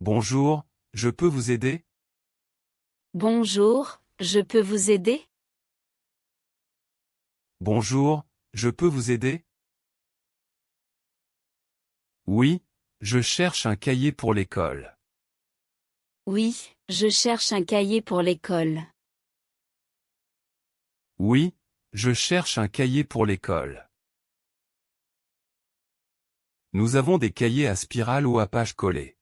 Bonjour, je peux vous aider? Bonjour, je peux vous aider? Bonjour, je peux vous aider? Oui, je cherche un cahier pour l'école. Oui, je cherche un cahier pour l'école. Oui, je cherche un cahier pour l'école. Nous avons des cahiers à spirale ou à page collée.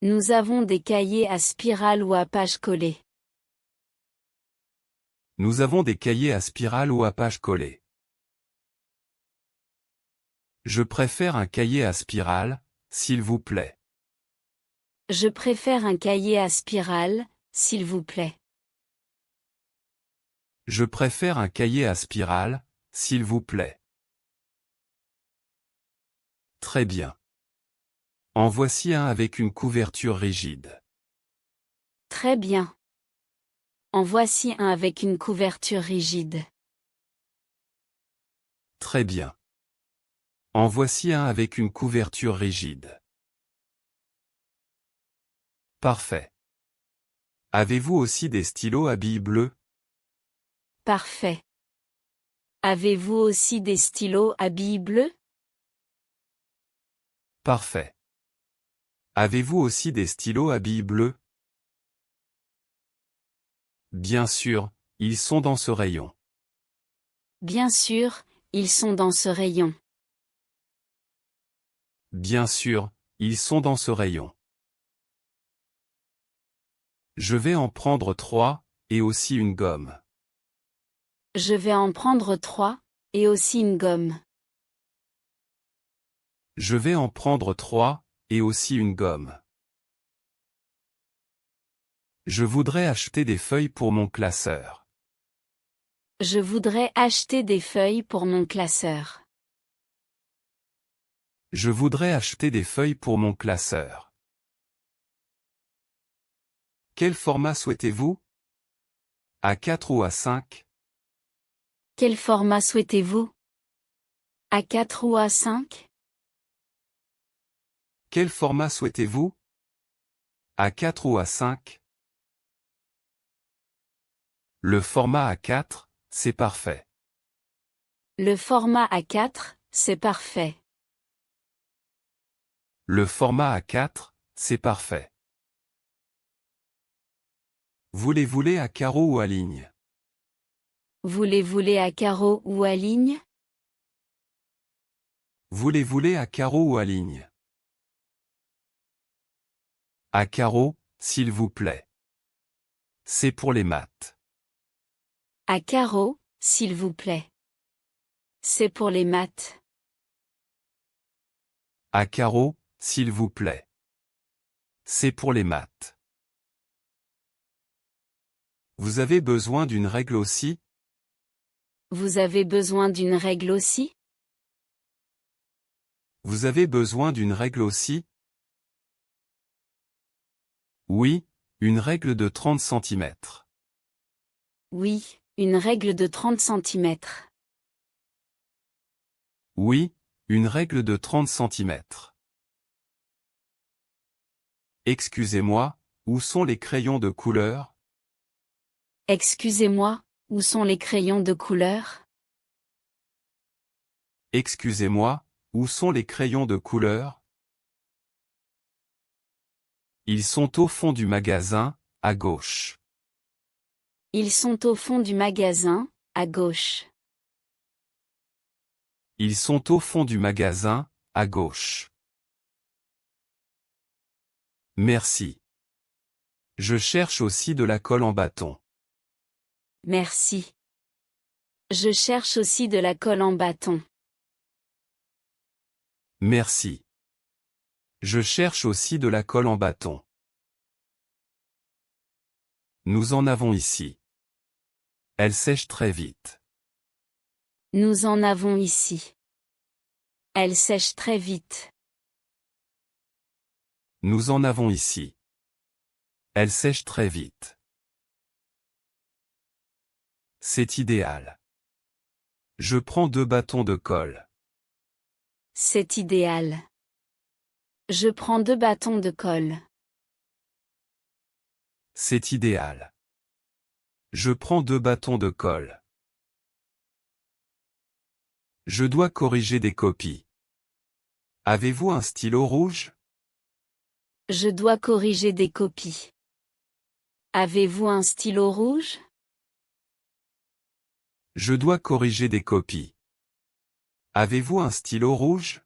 Nous avons des cahiers à spirale ou à page collée. Nous avons des cahiers à spirale ou à page collée. Je préfère un cahier à spirale, s'il vous plaît. Je préfère un cahier à spirale, s'il vous plaît. Je préfère un cahier à spirale, s'il vous plaît. Très bien. En voici un avec une couverture rigide. Très bien. En voici un avec une couverture rigide. Très bien. En voici un avec une couverture rigide. Parfait. Avez-vous aussi des stylos à billes bleues? Parfait. Avez-vous aussi des stylos à billes bleues? Parfait. Avez-vous aussi des stylos à billes bleues? Bien sûr, ils sont dans ce rayon. Bien sûr, ils sont dans ce rayon. Bien sûr, ils sont dans ce rayon. Je vais en prendre 3, et aussi une gomme. Je vais en prendre 3, et aussi une gomme. Je vais en prendre 3, et aussi une gomme. Je voudrais acheter des feuilles pour mon classeur. Je voudrais acheter des feuilles pour mon classeur. Je voudrais acheter des feuilles pour mon classeur. Quel format souhaitez-vous? A4 ou A5? Quel format souhaitez-vous? A4 ou A5? Quel format souhaitez-vous? A4 ou A5? Le format A4, c'est parfait. Le format A4, c'est parfait. Le format A4, c'est parfait. Voulez-vous-les à carreaux ou à ligne? Voulez-vous-les à carreaux ou à ligne? Voulez-vous-les à carreaux ou à ligne? À carreaux, s'il vous plaît. C'est pour les maths. À carreaux, s'il vous plaît. C'est pour les maths. À carreaux, s'il vous plaît. C'est pour les maths. Vous avez besoin d'une règle aussi? Vous avez besoin d'une règle aussi? Vous avez besoin d'une règle aussi? Oui, une règle de 30 cm. Oui, une règle de 30 cm. Oui, une règle de 30 cm. Excusez-moi, où sont les crayons de couleur? Excusez-moi, où sont les crayons de couleur? Excusez-moi, où sont les crayons de couleur? Ils sont au fond du magasin, à gauche. Ils sont au fond du magasin, à gauche. Ils sont au fond du magasin, à gauche. Merci. Je cherche aussi de la colle en bâton. Merci. Je cherche aussi de la colle en bâton. Merci. Je cherche aussi de la colle en bâton. Nous en avons ici. Elle sèche très vite. Nous en avons ici. Elle sèche très vite. Nous en avons ici. Elle sèche très vite. C'est idéal. Je prends 2 bâtons de colle. C'est idéal. Je prends 2 bâtons de colle. C'est idéal. Je prends 2 bâtons de colle. Je dois corriger des copies. Avez-vous un stylo rouge? Je dois corriger des copies. Avez-vous un stylo rouge? Je dois corriger des copies. Avez-vous un stylo rouge?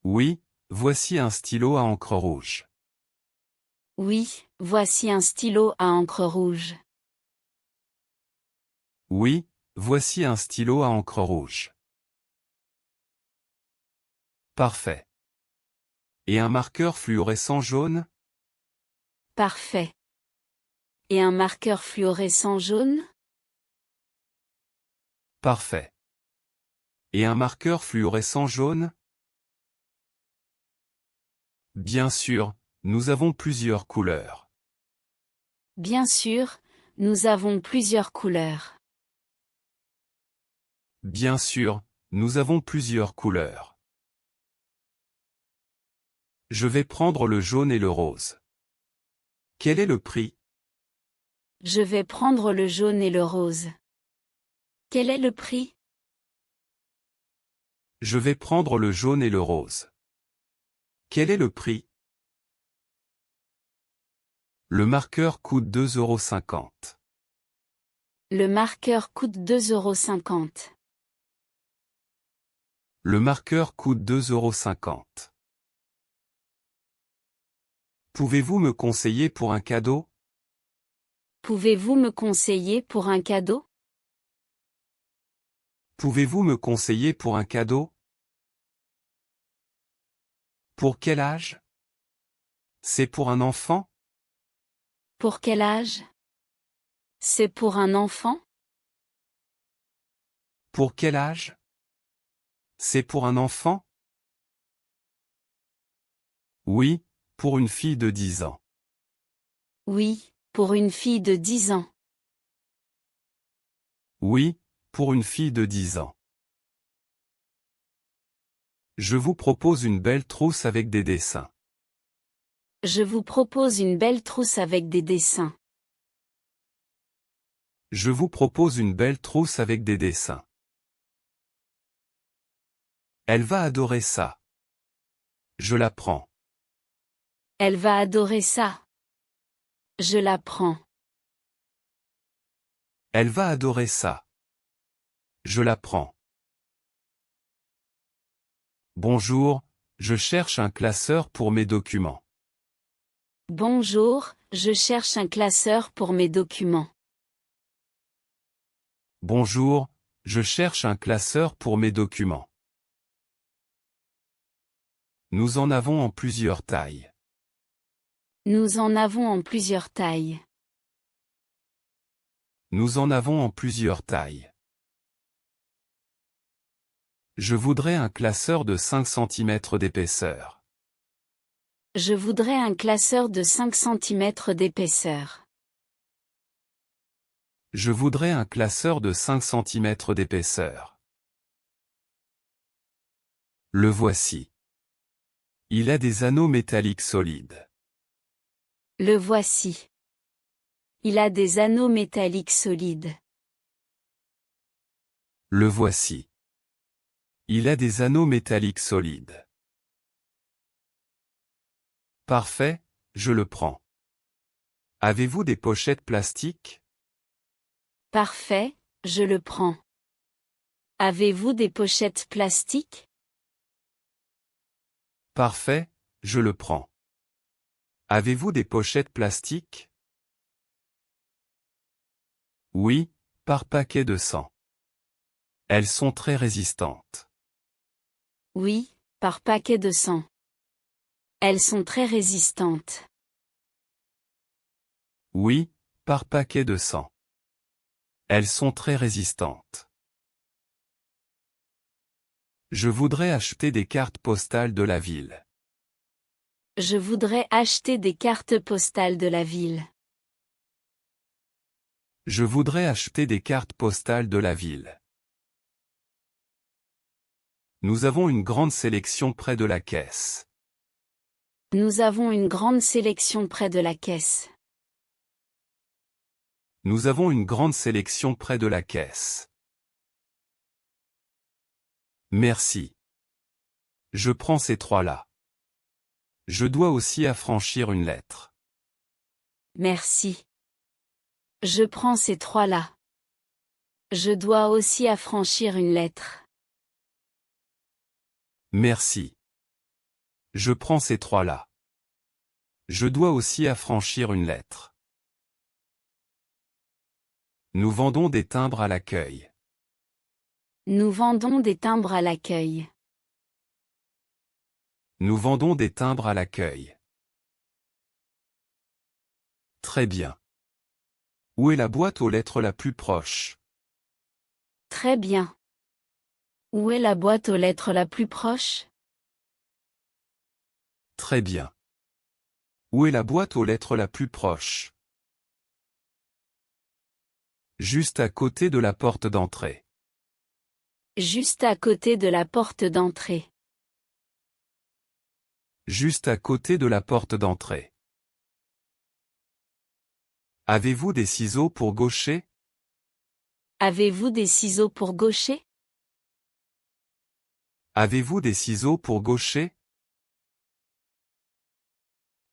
Oui, voici un stylo à encre rouge. Oui, voici un stylo à encre rouge. Oui, voici un stylo à encre rouge. Parfait. Et un marqueur fluorescent jaune? Parfait. Et un marqueur fluorescent jaune? Parfait. Et un marqueur fluorescent jaune? Bien sûr, nous avons plusieurs couleurs. Bien sûr, nous avons plusieurs couleurs. Bien sûr, nous avons plusieurs couleurs. Je vais prendre le jaune et le rose. Quel est le prix? Je vais prendre le jaune et le rose. Quel est le prix? Je vais prendre le jaune et le rose. Quel est le prix? Le marqueur coûte 2,50 €. Le marqueur coûte 2,50 €. Le marqueur coûte 2,50 €. Pouvez-vous me conseiller pour un cadeau? Pouvez-vous me conseiller pour un cadeau? Pouvez-vous me conseiller pour un cadeau? Pour quel âge? C'est pour un enfant? Pour quel âge? C'est pour un enfant? Pour quel âge? C'est pour un enfant? Oui, pour une fille de 10 ans. Oui, pour une fille de 10 ans. Oui, pour une fille de 10 ans. Je vous propose une belle trousse avec des dessins. Je vous propose une belle trousse avec des dessins. Je vous propose une belle trousse avec des dessins. Elle va adorer ça. Je la prends. Elle va adorer ça. Je la prends. Elle va adorer ça. Je la prends. Bonjour, je cherche un classeur pour mes documents. Bonjour, je cherche un classeur pour mes documents. Bonjour, je cherche un classeur pour mes documents. Nous en avons en plusieurs tailles. Nous en avons en plusieurs tailles. Nous en avons en plusieurs tailles. Je voudrais un classeur de 5 cm d'épaisseur. Je voudrais un classeur de 5 cm d'épaisseur. Je voudrais un classeur de 5 cm d'épaisseur. Le voici. Il a des anneaux métalliques solides. Le voici. Il a des anneaux métalliques solides. Le voici. Il a des anneaux métalliques solides. Parfait, je le prends. Avez-vous des pochettes plastiques? Parfait, je le prends. Avez-vous des pochettes plastiques? Parfait, je le prends. Avez-vous des pochettes plastiques? Oui, par paquet de 100. Elles sont très résistantes. Oui, par paquet de 100. Elles sont très résistantes. Oui, par paquet de 100. Elles sont très résistantes. Je voudrais acheter des cartes postales de la ville. Je voudrais acheter des cartes postales de la ville. Je voudrais acheter des cartes postales de la ville. Nous avons une grande sélection près de la caisse. Nous avons une grande sélection près de la caisse. Nous avons une grande sélection près de la caisse. Merci. Je prends ces trois-là. Je dois aussi affranchir une lettre. Merci. Je prends ces trois-là. Je dois aussi affranchir une lettre. Merci. Je prends ces trois-là. Je dois aussi affranchir une lettre. Nous vendons des timbres à l'accueil. Nous vendons des timbres à l'accueil. Nous vendons des timbres à l'accueil. Très bien. Où est la boîte aux lettres la plus proche? Très bien. Où est la boîte aux lettres la plus proche? Très bien. Où est la boîte aux lettres la plus proche? Juste à côté de la porte d'entrée. Juste à côté de la porte d'entrée. Juste à côté de la porte d'entrée. Avez-vous des ciseaux pour gaucher? Avez-vous des ciseaux pour gaucher? Avez-vous des ciseaux pour gaucher?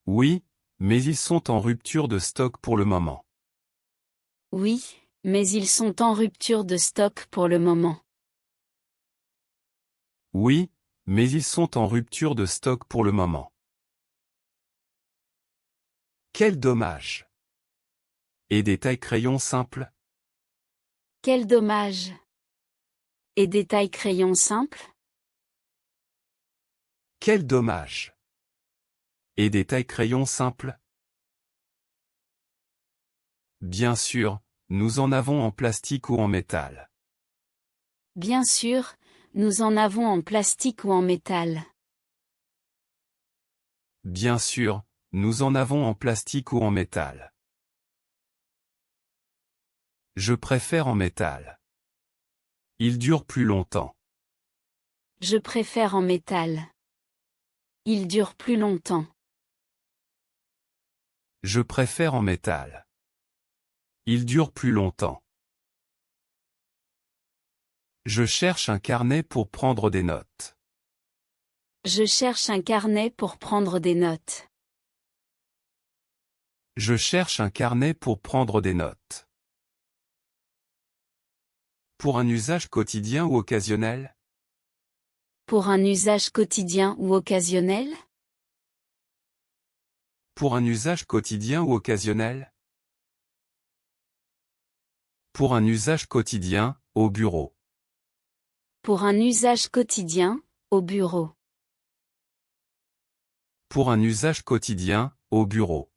Oui, mais ils sont en rupture de stock pour le moment. Oui, mais ils sont en rupture de stock pour le moment. Oui, mais ils sont en rupture de stock pour le moment. Quel dommage! Et des tailles-crayons simples? Quel dommage! Et des tailles-crayons simples? Quel dommage! Et des tailles-crayons simples? Bien sûr, nous en avons en plastique ou en métal. Bien sûr, nous en avons en plastique ou en métal. Bien sûr, nous en avons en plastique ou en métal. Je préfère en métal. Il dure plus longtemps. Je préfère en métal. Il dure plus longtemps. Je préfère en métal. Il dure plus longtemps. Je cherche un carnet pour prendre des notes. Je cherche un carnet pour prendre des notes. Je cherche un carnet pour prendre des notes. Pour un usage quotidien ou occasionnel? Pour un usage quotidien ou occasionnel? Pour un usage quotidien ou occasionnel? Pour un usage quotidien, au bureau. Pour un usage quotidien, au bureau. Pour un usage quotidien, au bureau.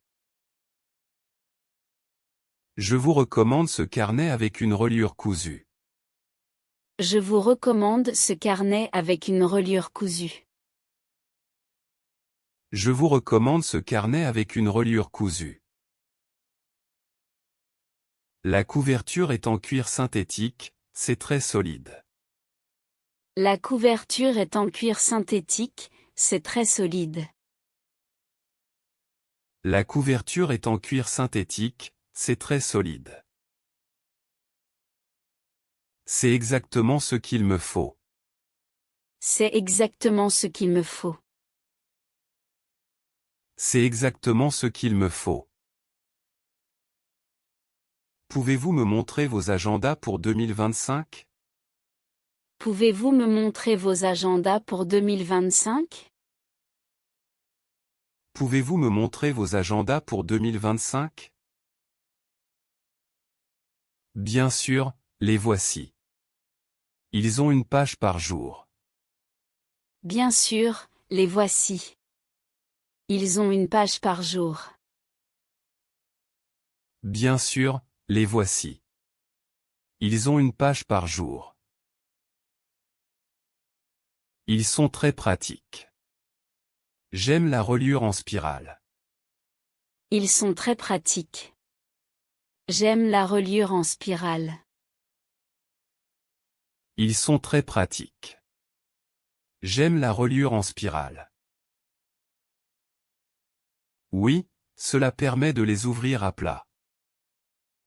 Je vous recommande ce carnet avec une reliure cousue. Je vous recommande ce carnet avec une reliure cousue. Je vous recommande ce carnet avec une reliure cousue. La couverture est en cuir synthétique, c'est très solide. La couverture est en cuir synthétique, c'est très solide. La couverture est en cuir synthétique, c'est très solide. C'est exactement ce qu'il me faut. C'est exactement ce qu'il me faut. C'est exactement ce qu'il me faut. Pouvez-vous me montrer vos agendas pour 2025? Pouvez-vous me montrer vos agendas pour 2025? Pouvez-vous me montrer vos agendas pour 2025? Bien sûr, les voici. Ils ont une page par jour. Bien sûr, les voici. Ils ont une page par jour. Bien sûr, les voici. Ils ont une page par jour. Ils sont très pratiques. J'aime la reliure en spirale. Ils sont très pratiques. J'aime la reliure en spirale. Ils sont très pratiques. J'aime la reliure en spirale. Oui, cela permet de les ouvrir à plat.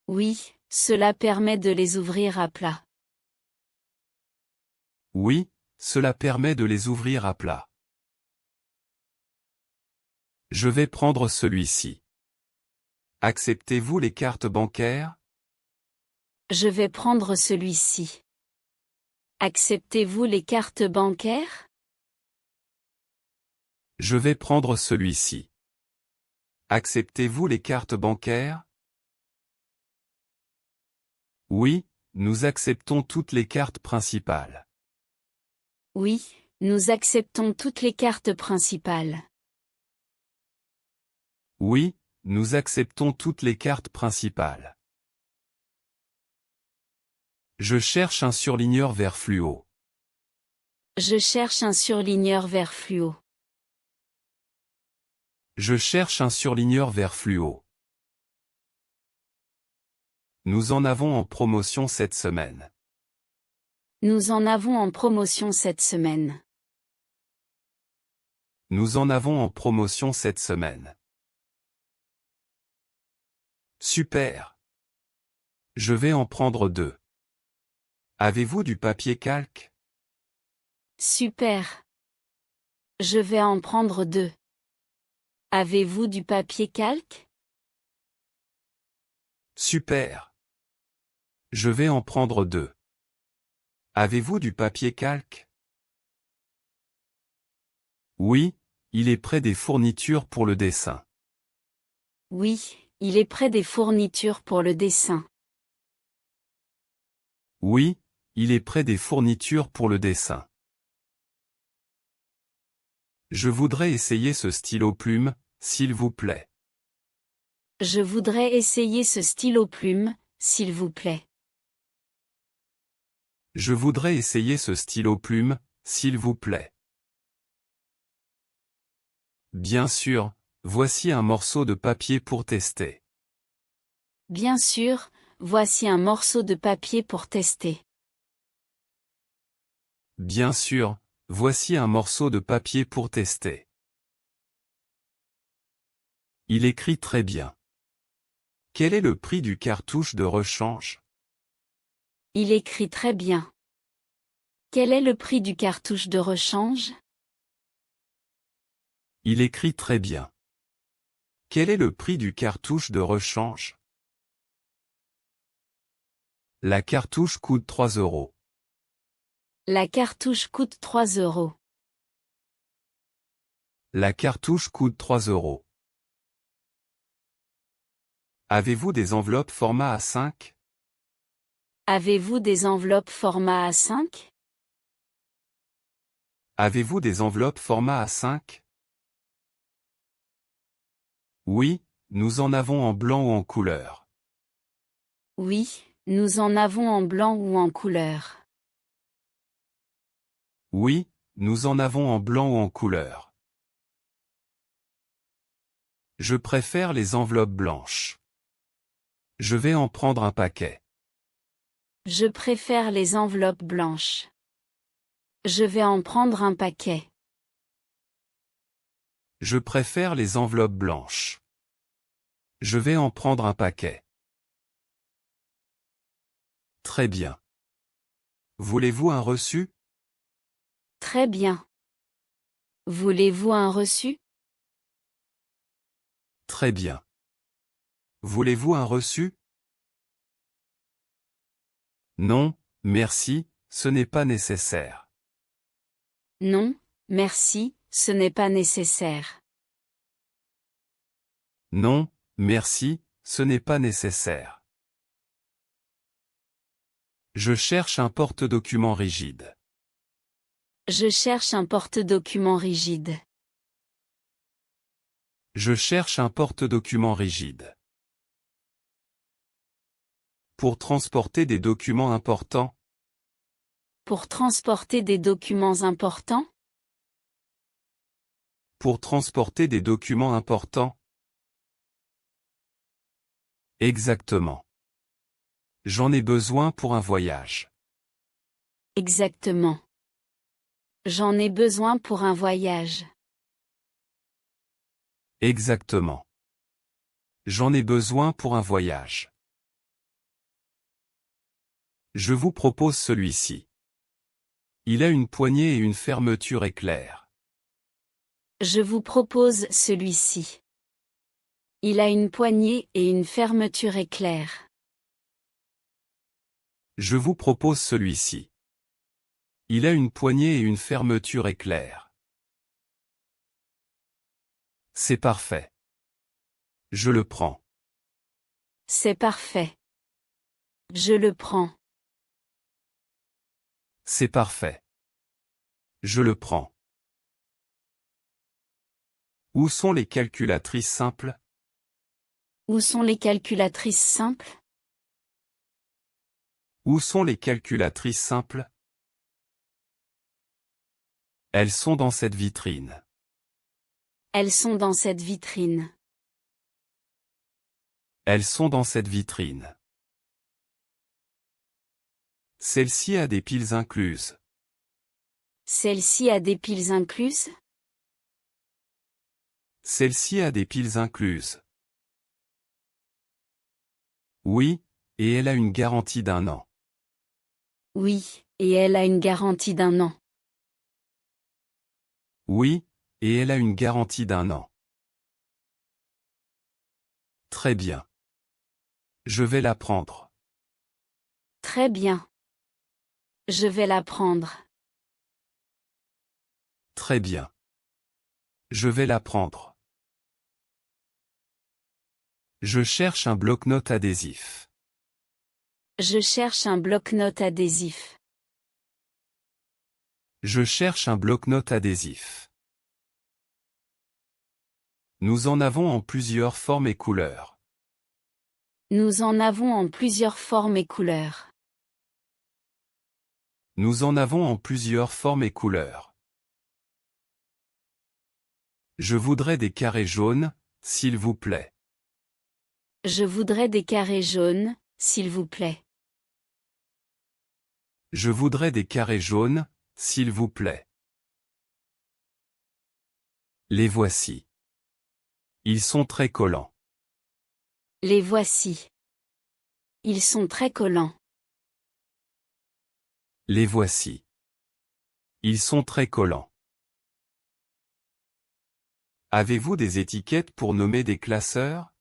Oui, cela permet de les ouvrir à plat. Oui, cela permet de les ouvrir à plat. Je vais prendre celui-ci. Acceptez-vous les cartes bancaires? Je vais prendre celui-ci. Acceptez-vous les cartes bancaires? Je vais prendre celui-ci. Acceptez-vous les cartes bancaires? Oui, nous acceptons toutes les cartes principales. Oui, nous acceptons toutes les cartes principales. Oui, nous acceptons toutes les cartes principales. Je cherche un surligneur vert fluo. Je cherche un surligneur vert fluo. Je cherche un surligneur vert fluo. Nous en avons en promotion cette semaine. Nous en avons en promotion cette semaine. Nous en avons en promotion cette semaine. Super. Je vais en prendre 2. Avez-vous du papier calque? Super. Je vais en prendre 2. Avez-vous du papier calque? Super. Je vais en prendre 2. Avez-vous du papier calque? Oui, il est près des fournitures pour le dessin. Oui, il est près des fournitures pour le dessin. Oui, il est près des fournitures pour le dessin. Je voudrais essayer ce stylo plume, s'il vous plaît. Je voudrais essayer ce stylo plume, s'il vous plaît. Je voudrais essayer ce stylo plume, s'il vous plaît. Bien sûr, voici un morceau de papier pour tester. Bien sûr, voici un morceau de papier pour tester. Bien sûr, voici un morceau de papier pour tester. Il écrit très bien. Quel est le prix du cartouche de rechange? Il écrit très bien. Quel est le prix du cartouche de rechange? Il écrit très bien. Quel est le prix du cartouche de rechange? La cartouche coûte 3 €. La cartouche coûte 3 €. La cartouche coûte 3 €. Avez-vous des enveloppes format A5? Avez-vous des enveloppes format A5? Avez-vous des enveloppes format A5? Oui, nous en avons en blanc ou en couleur. Oui, nous en avons en blanc ou en couleur. Oui, nous en avons en blanc ou en couleur. Je préfère les enveloppes blanches. Je vais en prendre un paquet. Je préfère les enveloppes blanches. Je vais en prendre un paquet. Je préfère les enveloppes blanches. Je vais en prendre un paquet. Très bien. Voulez-vous un reçu? Très bien. Voulez-vous un reçu? Très bien. Voulez-vous un reçu? Non, merci, ce n'est pas nécessaire. Non, merci, ce n'est pas nécessaire. Non, merci, ce n'est pas nécessaire. Je cherche un porte-document rigide. Je cherche un porte-document rigide. Je cherche un porte-document rigide. Pour transporter des documents importants. Pour transporter des documents importants? Pour transporter des documents importants. Exactement. J'en ai besoin pour un voyage. Exactement. J'en ai besoin pour un voyage. Exactement. J'en ai besoin pour un voyage. Je vous propose celui-ci. Il a une poignée et une fermeture éclair. Je vous propose celui-ci. Il a une poignée et une fermeture éclair. Je vous propose celui-ci. Il a une poignée et une fermeture éclair. C'est parfait. Je le prends. C'est parfait. Je le prends. C'est parfait. Je le prends. Où sont les calculatrices simples? Où sont les calculatrices simples? Où sont les calculatrices simples? Elles sont dans cette vitrine. Elles sont dans cette vitrine. Elles sont dans cette vitrine. Celle-ci a des piles incluses. Celle-ci a des piles incluses? Celle-ci a des piles incluses. Oui, et elle a une garantie d'1 an. Oui, et elle a une garantie d'1 an. Oui, et elle a une garantie d'1 an. Très bien. Je vais la prendre. Très bien. Je vais la prendre. Très bien. Je vais la prendre. Je cherche un bloc-notes adhésif. Je cherche un bloc-notes adhésif. Je cherche un bloc-notes adhésif. Nous en avons en plusieurs formes et couleurs. Nous en avons en plusieurs formes et couleurs. Nous en avons en plusieurs formes et couleurs. Je voudrais des carrés jaunes, s'il vous plaît. Je voudrais des carrés jaunes, s'il vous plaît. Je voudrais des carrés jaunes, s'il vous plaît. Les voici. Ils sont très collants. Les voici. Ils sont très collants. Les voici. Ils sont très collants. Avez-vous des étiquettes pour nommer des classeurs?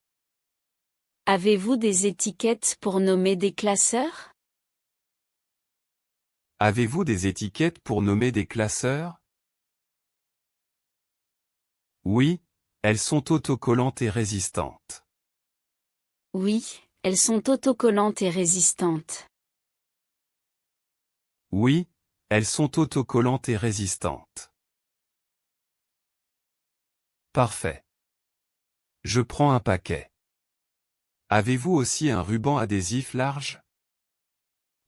Avez-vous des étiquettes pour nommer des classeurs? Avez-vous des étiquettes pour nommer des classeurs? Oui, elles sont autocollantes et résistantes. Oui, elles sont autocollantes et résistantes. Oui, elles sont autocollantes et résistantes. Parfait. Je prends un paquet. Avez-vous aussi un ruban adhésif large?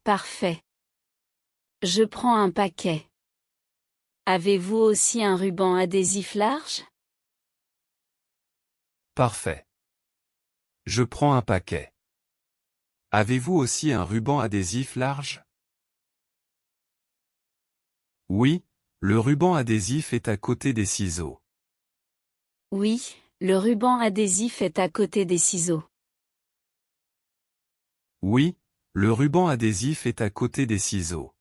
Parfait. Je prends un paquet. Avez-vous aussi un ruban adhésif large? Parfait. Je prends un paquet. Avez-vous aussi un ruban adhésif large? Oui, le ruban adhésif est à côté des ciseaux. Oui, le ruban adhésif est à côté des ciseaux. Oui, le ruban adhésif est à côté des ciseaux.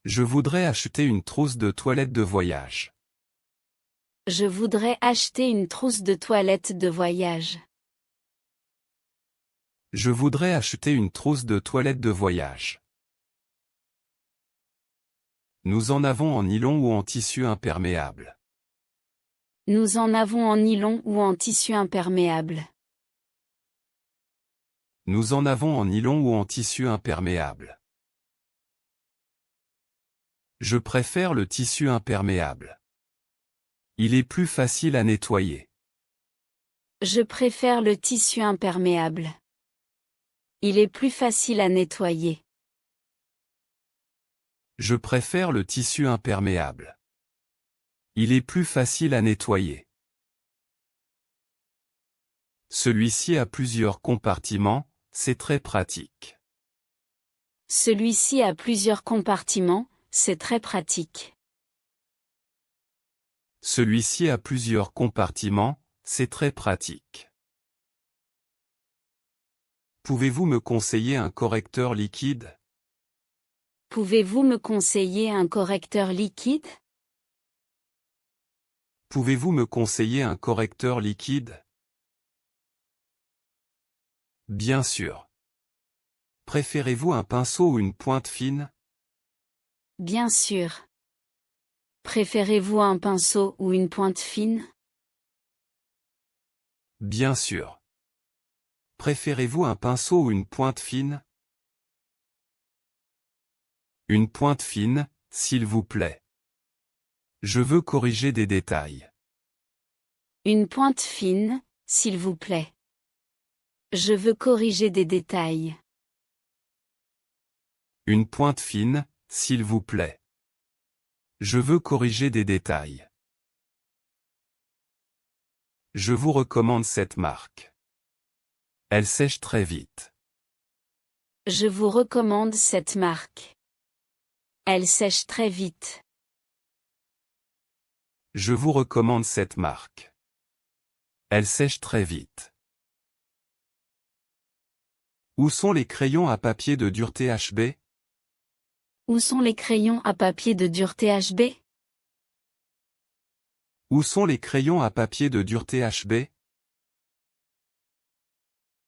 Je voudrais acheter une trousse de toilette de voyage. Je voudrais acheter une trousse de toilette de voyage. Je voudrais acheter une trousse de toilette de voyage. Nous en avons en nylon ou en tissu imperméable. Nous en avons en nylon ou en tissu imperméable. Nous en avons en nylon ou en tissu imperméable. Je préfère le tissu imperméable. Il est plus facile à nettoyer. Je préfère le tissu imperméable. Il est plus facile à nettoyer. Je préfère le tissu imperméable. Il est plus facile à nettoyer. Celui-ci a plusieurs compartiments, c'est très pratique. Celui-ci a plusieurs compartiments, c'est très pratique. Celui-ci a plusieurs compartiments, c'est très pratique. Pouvez-vous me conseiller un correcteur liquide? Pouvez-vous me conseiller un correcteur liquide? Pouvez-vous me conseiller un correcteur liquide? Bien sûr. Préférez-vous un pinceau ou une pointe fine? Bien sûr. Préférez-vous un pinceau ou une pointe fine? Bien sûr. Préférez-vous un pinceau ou une pointe fine? Une pointe fine, s'il vous plaît. Je veux corriger des détails. Une pointe fine, s'il vous plaît. Je veux corriger des détails. Une pointe fine, s'il vous plaît. Je veux corriger des détails. Je vous recommande cette marque. Elle sèche très vite. Je vous recommande cette marque. Elle sèche très vite. Je vous recommande cette marque. Elle sèche très vite. Où sont les crayons à papier de dureté HB? Où sont les crayons à papier de dureté HB? Où sont les crayons à papier de dureté HB?